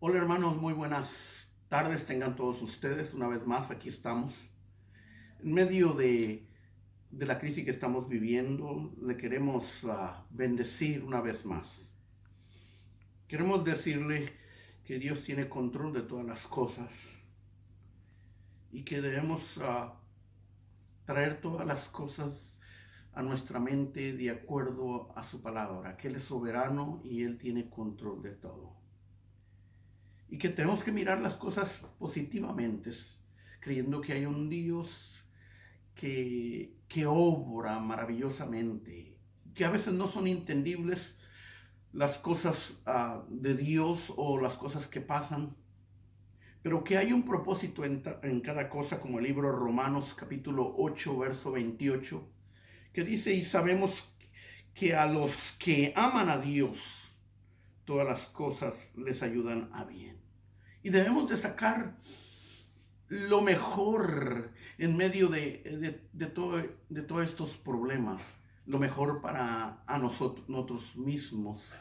Hola hermanos, muy buenas tardes tengan todos ustedes. Una vez más, aquí estamos. En medio de la crisis que estamos viviendo, le queremos bendecir una vez más. Queremos decirle que Dios tiene control de todas las cosas y que debemos traer todas las cosas a nuestra mente de acuerdo a su palabra, que Él es soberano y Él tiene control de todo. Y que tenemos que mirar las cosas positivamente, creyendo que hay un Dios que obra maravillosamente, que a veces no son entendibles las cosas de Dios o las cosas que pasan, pero que hay un propósito en cada cosa, como el libro Romanos capítulo 8, verso 28, que dice, y sabemos que a los que aman a Dios, todas las cosas les ayudan a bien. Y debemos de sacar lo mejor en medio de todos estos problemas, lo mejor para nosotros mismos.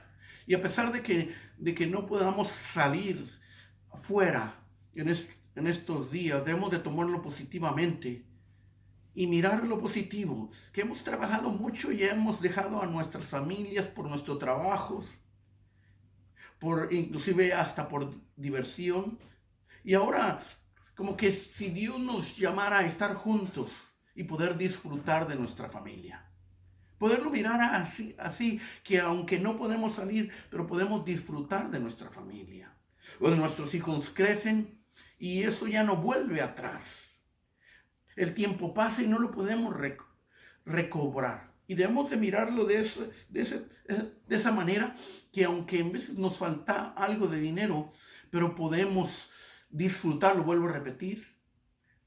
Y a pesar de que no podamos salir afuera en estos días, debemos de tomarlo positivamente y mirar lo positivo, que hemos trabajado mucho y hemos dejado a nuestras familias por nuestros trabajos, por inclusive hasta por diversión. Y ahora, como que si Dios nos llamara a estar juntos y poder disfrutar de nuestra familia. Poderlo mirar así que aunque no podemos salir, pero podemos disfrutar de nuestra familia. O de nuestros hijos crecen y eso ya no vuelve atrás. El tiempo pasa y no lo podemos recobrar. Y debemos de mirarlo de esa manera, que aunque en veces nos falta algo de dinero, pero podemos disfrutarlo, vuelvo a repetir,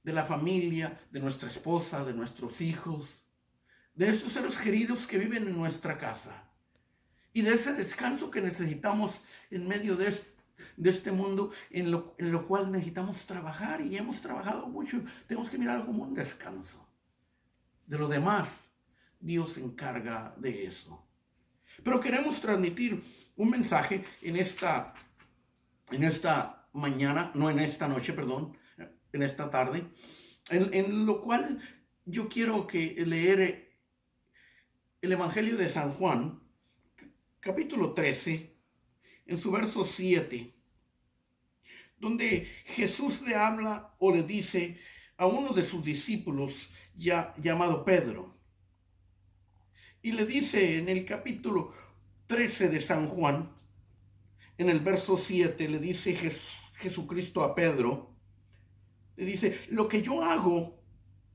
de la familia, de nuestra esposa, de nuestros hijos, de esos seres queridos que viven en nuestra casa. Y de ese descanso que necesitamos en medio de este mundo en lo cual necesitamos trabajar y hemos trabajado mucho. Tenemos que mirarlo como un descanso. De lo demás, Dios se encarga de eso. Pero queremos transmitir un mensaje en esta mañana, no en esta noche, perdón, en esta tarde, en lo cual yo quiero leer el Evangelio de San Juan, capítulo 13, en su verso 7, donde Jesús le habla o le dice a uno de sus discípulos llamado Pedro. Y le dice en el capítulo 13 de San Juan, en el verso 7, le dice Jesucristo a Pedro, le dice, lo que yo hago,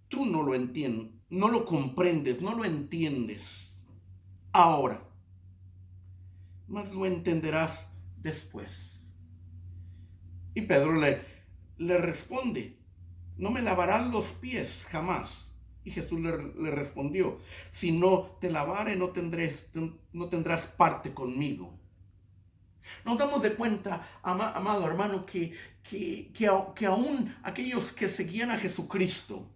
tú no lo entiendes, no lo comprendes, no lo entiendes ahora, mas lo entenderás después. Y Pedro le responde, no me lavarás los pies jamás. Y Jesús le respondió, si no te lavare no tendrás parte conmigo. Nos damos de cuenta, amado hermano, que aún aquellos que seguían a Jesucristo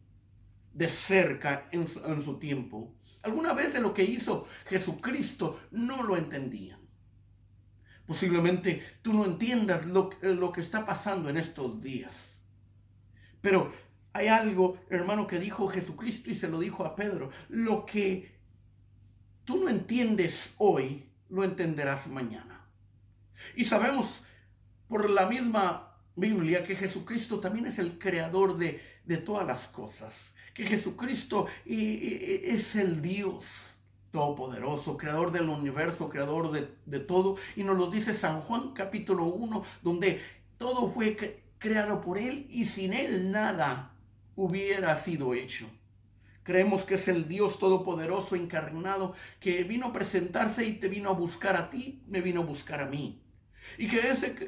de cerca en su tiempo, alguna vez de lo que hizo Jesucristo no lo entendían. Posiblemente tú no entiendas lo que está pasando en estos días. Pero hay algo, hermano, que dijo Jesucristo y se lo dijo a Pedro. Lo que tú no entiendes hoy, lo entenderás mañana. Y sabemos por la misma Biblia que Jesucristo también es el creador de todas las cosas. Que Jesucristo es el Dios todopoderoso, creador del universo, creador de todo. Y nos lo dice San Juan capítulo 1, donde todo fue creado por Él y sin Él nada hubiera sido hecho. Creemos que es el Dios todopoderoso encarnado que vino a presentarse y te vino a buscar a ti, me vino a buscar a mí. Y que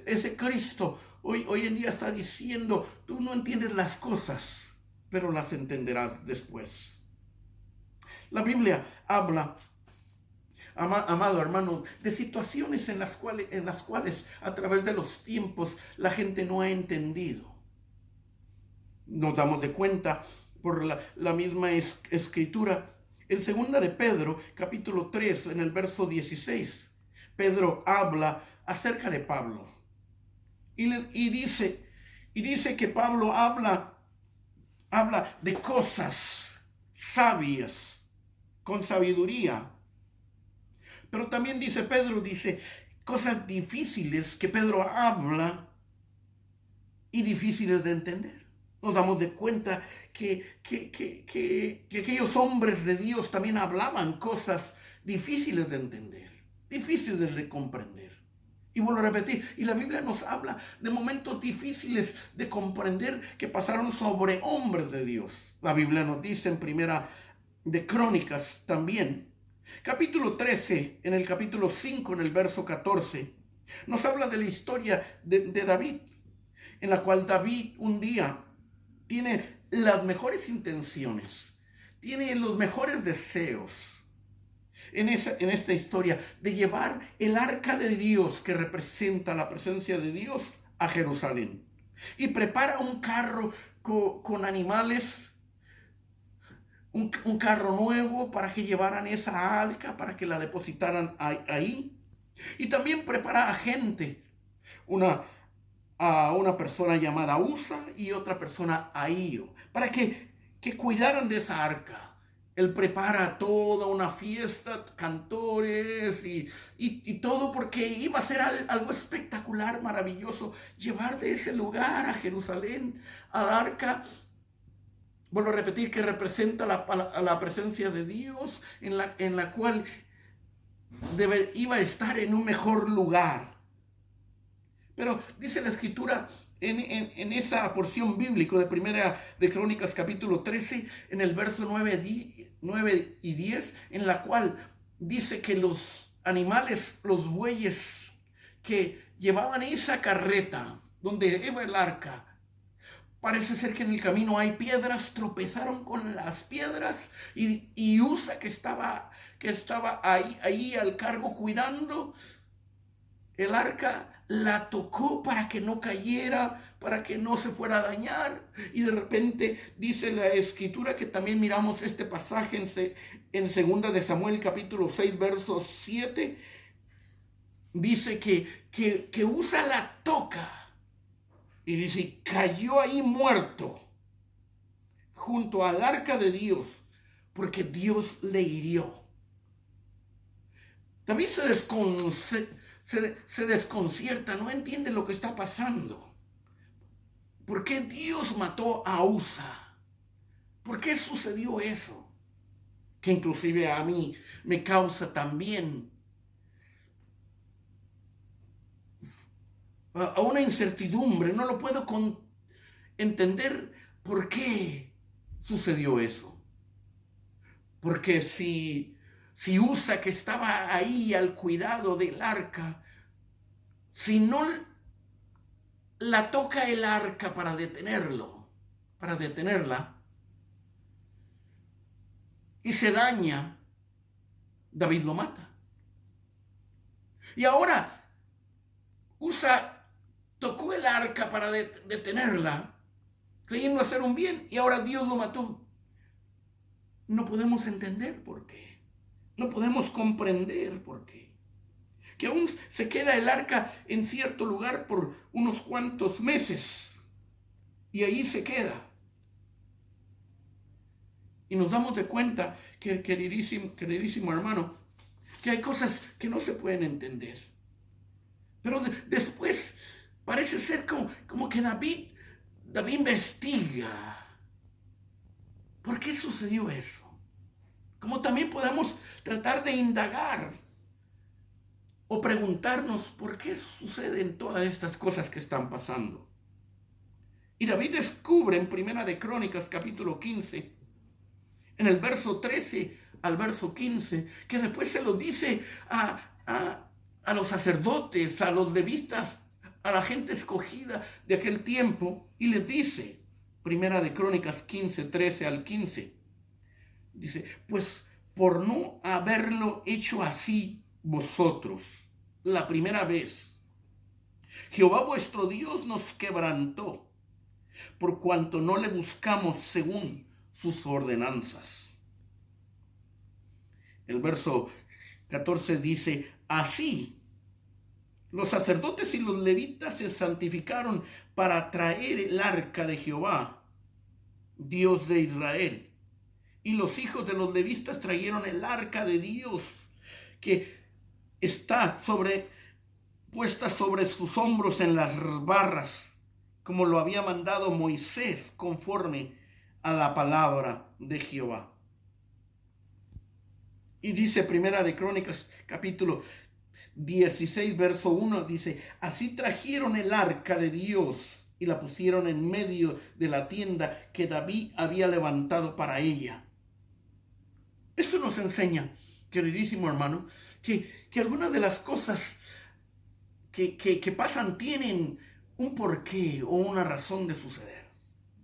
ese Cristo hoy en día está diciendo, tú no entiendes las cosas, pero las entenderás después. La Biblia habla, amado hermano, de situaciones en las cuales a través de los tiempos la gente no ha entendido. Nos damos de cuenta por la misma escritura. En segunda de Pedro, capítulo 3, en el verso 16, Pedro habla acerca de Pablo. y dice que Pablo habla de cosas sabias, con sabiduría. Pero también Pedro dice cosas difíciles que Pedro habla y difíciles de entender. Nos damos de cuenta que aquellos hombres de Dios también hablaban cosas difíciles de entender, difíciles de comprender. Y vuelvo a repetir, y la Biblia nos habla de momentos difíciles de comprender que pasaron sobre hombres de Dios. La Biblia nos dice en Primera de Crónicas también, capítulo 13, en el capítulo 5, en el verso 14, nos habla de la historia de David, en la cual David un día tiene las mejores intenciones, tiene los mejores deseos en esta historia de llevar el arca de Dios, que representa la presencia de Dios, a Jerusalén. Y prepara un carro con animales, un carro nuevo para que llevaran esa arca, para que la depositaran ahí. Y también prepara a gente, a una persona llamada Usa y otra persona Ahío, para que cuidaran de esa arca. Él prepara toda una fiesta, cantores y todo, porque iba a ser algo espectacular, maravilloso, llevar de ese lugar a Jerusalén, al arca. Vuelvo a repetir, que representa la presencia de Dios, en la cual iba a estar en un mejor lugar. Pero dice la Escritura en esa porción bíblica de Primera de Crónicas capítulo 13, en el verso 9 y 10, en la cual dice que los animales, los bueyes que llevaban esa carreta donde iba el arca, parece ser que en el camino hay piedras, tropezaron con las piedras y Usa, que estaba ahí al cargo cuidando el arca, la tocó para que no cayera, para que no se fuera a dañar. Y de repente dice la Escritura, que también miramos este pasaje en 2 de Samuel capítulo 6 verso 7, dice que Usa la toca y dice, cayó ahí muerto junto al arca de Dios, porque Dios le hirió. David se desconcierta, no entiende lo que está pasando. ¿Por qué Dios mató a Usa? ¿Por qué sucedió eso? Que inclusive a mí me causa también a una incertidumbre. No lo puedo entender por qué sucedió eso. Porque si Usa, que estaba ahí al cuidado del arca, si no la toca el arca para detenerla, y se daña, David lo mata. Y ahora Usa tocó el arca para detenerla, creyendo hacer un bien, y ahora Dios lo mató. No podemos entender por qué. No podemos comprender por qué. Que aún se queda el arca en cierto lugar por unos cuantos meses. Y ahí se queda. Y nos damos de cuenta, que, queridísimo hermano, que hay cosas que no se pueden entender. Pero después parece ser como que David investiga. ¿Por qué sucedió eso? Como también podemos tratar de indagar o preguntarnos por qué suceden todas estas cosas que están pasando. Y David descubre en Primera de Crónicas capítulo 15, en el verso 13 al verso 15, que después se lo dice a los sacerdotes, a los levitas, a la gente escogida de aquel tiempo, y les dice, Primera de Crónicas 15, 13 al 15, dice, pues por no haberlo hecho así vosotros la primera vez, Jehová vuestro Dios nos quebrantó, por cuanto no le buscamos según sus ordenanzas. El verso 14 dice, así Los sacerdotes y los levitas se santificaron para traer el arca de Jehová, Dios de Israel. Y los hijos de los levitas trajeron el arca de Dios, que está puesta sobre sus hombros en las barras, como lo había mandado Moisés, conforme a la palabra de Jehová. Y dice Primera de Crónicas, capítulo 16, verso 1, dice: así trajeron el arca de Dios y la pusieron en medio de la tienda que David había levantado para ella. Esto nos enseña, queridísimo hermano, que algunas de las cosas que pasan tienen un porqué o una razón de suceder.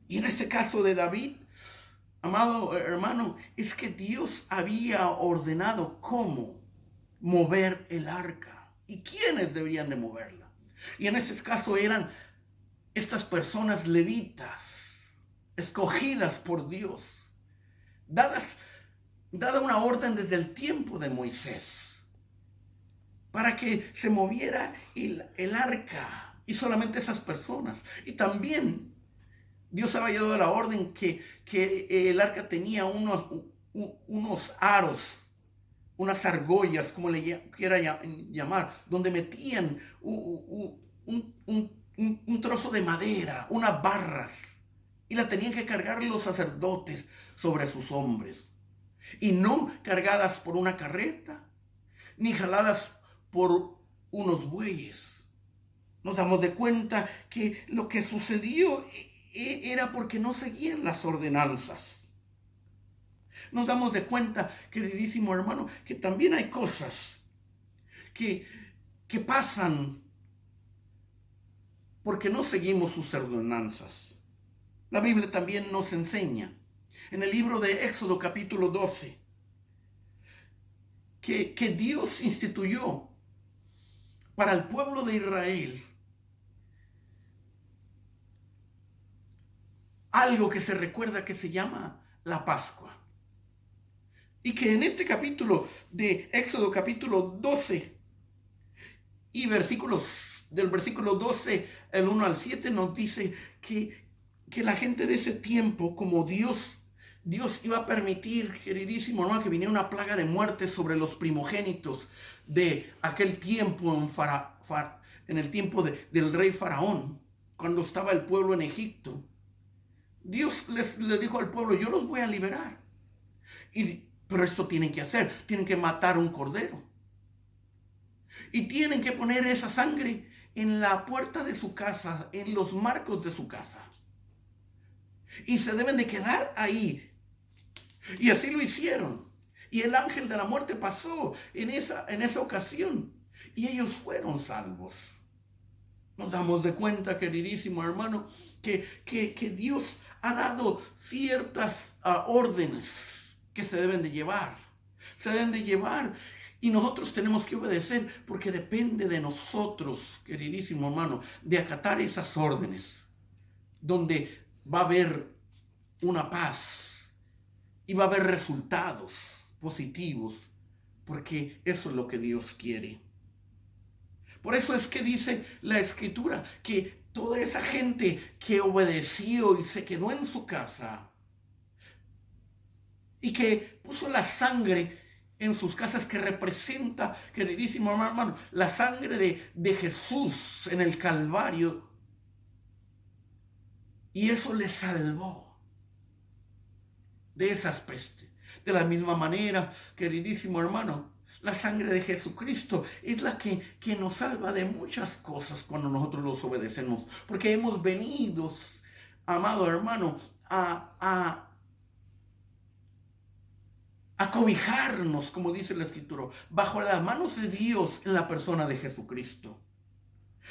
Y en este caso de David, amado hermano, es que Dios había ordenado cómo mover el arca y quiénes deberían de moverla. Y en este caso eran estas personas levitas, escogidas por Dios, dada una orden desde el tiempo de Moisés, para que se moviera el arca, y solamente esas personas. Y también Dios había dado la orden que el arca tenía unos aros, unas argollas, como le quiera llamar, donde metían un trozo de madera, unas barras, y la tenían que cargar los sacerdotes sobre sus hombros, y no cargadas por una carreta, ni jaladas por unos bueyes. Nos damos de cuenta que lo que sucedió era porque no seguían las ordenanzas. Nos damos de cuenta, queridísimo hermano, que también hay cosas que pasan porque no seguimos sus ordenanzas. La Biblia también nos enseña, en el libro de Éxodo capítulo 12, que Dios instituyó para el pueblo de Israel algo que se recuerda que se llama la Pascua. Y que en este capítulo de Éxodo capítulo 12 y del versículo 12, el 1 al 7, nos dice que la gente de ese tiempo, como Dios iba a permitir, queridísimo hermano, que viniera una plaga de muerte sobre los primogénitos de aquel tiempo en el tiempo del rey Faraón, cuando estaba el pueblo en Egipto. Dios les dijo al pueblo: yo los voy a liberar. Pero esto tienen que hacer, tienen que matar un cordero. Y tienen que poner esa sangre en la puerta de su casa, en los marcos de su casa. Y se deben de quedar ahí. Y así lo hicieron. Y el ángel de la muerte pasó en esa ocasión. Y ellos fueron salvos. Nos damos de cuenta, queridísimo hermano, que Dios ha dado ciertas órdenes que se deben de llevar. Se deben de llevar. Y nosotros tenemos que obedecer, porque depende de nosotros, queridísimo hermano, de acatar esas órdenes, donde va a haber una paz y va a haber resultados positivos, porque eso es lo que Dios quiere. Por eso es que dice la Escritura que toda esa gente que obedeció y se quedó en su casa y que puso la sangre en sus casas, que representa, queridísimo hermano, la sangre de Jesús en el Calvario, y eso les salvó de esas pestes. De la misma manera, queridísimo hermano, la sangre de Jesucristo es la que nos salva de muchas cosas cuando nosotros los obedecemos, porque hemos venido, amado hermano, a cobijarnos, como dice la Escritura, bajo las manos de Dios en la persona de Jesucristo.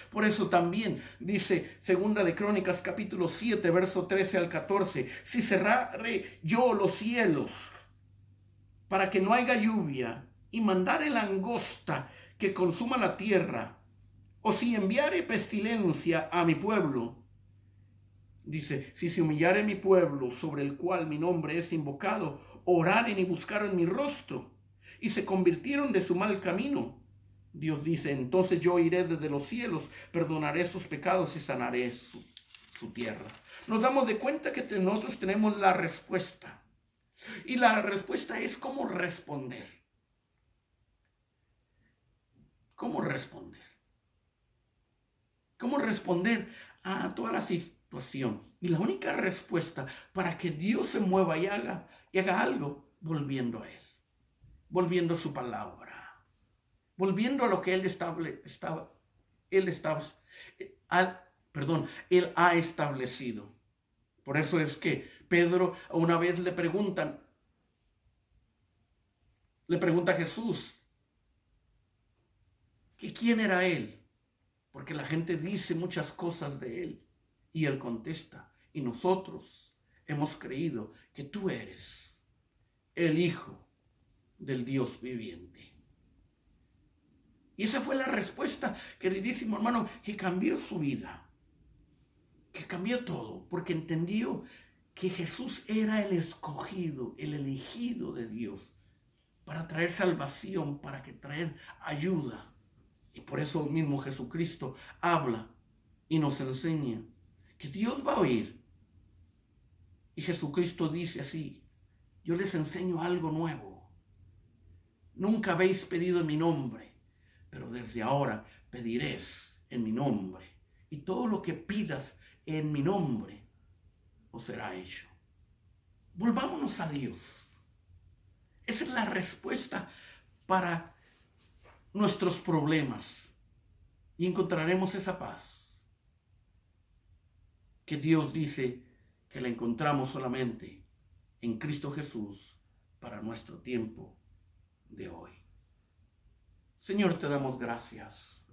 Por eso también dice Segunda de Crónicas capítulo 7, verso 13 al 14: si cerrare yo los cielos para que no haya lluvia, y mandare langosta que consuma la tierra, o si enviare pestilencia a mi pueblo, dice, si se humillare mi pueblo, sobre el cual mi nombre es invocado, oraren y buscaron mi rostro, y se convirtieron de su mal camino, Dios dice, entonces yo iré desde los cielos, perdonaré sus pecados y sanaré su tierra. Nos damos de cuenta que nosotros tenemos la respuesta. Y la respuesta es cómo responder. ¿Cómo responder? ¿Cómo responder a toda la situación? Y la única respuesta para que Dios se mueva y haga algo, volviendo a Él, volviendo a su palabra, volviendo a lo que Él Él ha establecido. Por eso es que Pedro una vez le pregunta a Jesús que quién era Él, porque la gente dice muchas cosas de Él. Y Él contesta, y nosotros hemos creído que tú eres el Hijo del Dios viviente. Y esa fue la respuesta, queridísimo hermano, que cambió su vida, que cambió todo, porque entendió que Jesús era el escogido, el elegido de Dios, para traer salvación, para traer ayuda. Y por eso mismo Jesucristo habla y nos enseña que Dios va a oír. Y Jesucristo dice así, yo les enseño algo nuevo. Nunca habéis pedido en mi nombre, pero desde ahora pediréis en mi nombre. Y todo lo que pidas en mi nombre os será hecho. Volvámonos a Dios. Esa es la respuesta para nuestros problemas. Y encontraremos esa paz que Dios dice que la encontramos solamente en Cristo Jesús para nuestro tiempo de hoy. Señor, te damos gracias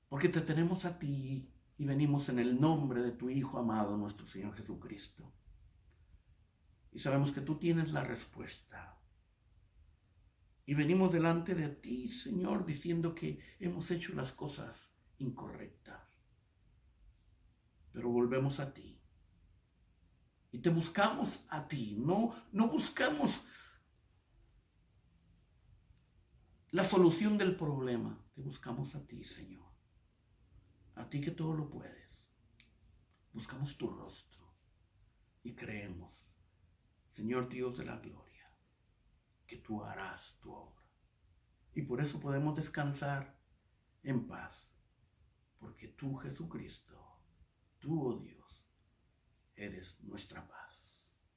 porque te tenemos a ti y venimos en el nombre de tu Hijo amado, nuestro Señor Jesucristo. Y sabemos que tú tienes la respuesta. Y venimos delante de ti, Señor, diciendo que hemos hecho las cosas incorrectas. Pero volvemos a ti. Y te buscamos a ti. No buscamos la solución del problema. Te buscamos a ti, Señor. A ti que todo lo puedes. Buscamos tu rostro. Y creemos, Señor Dios de la gloria, que tú harás tu obra. Y por eso podemos descansar en paz. Porque tú, Jesucristo, tú, oh Dios, eres nuestra paz.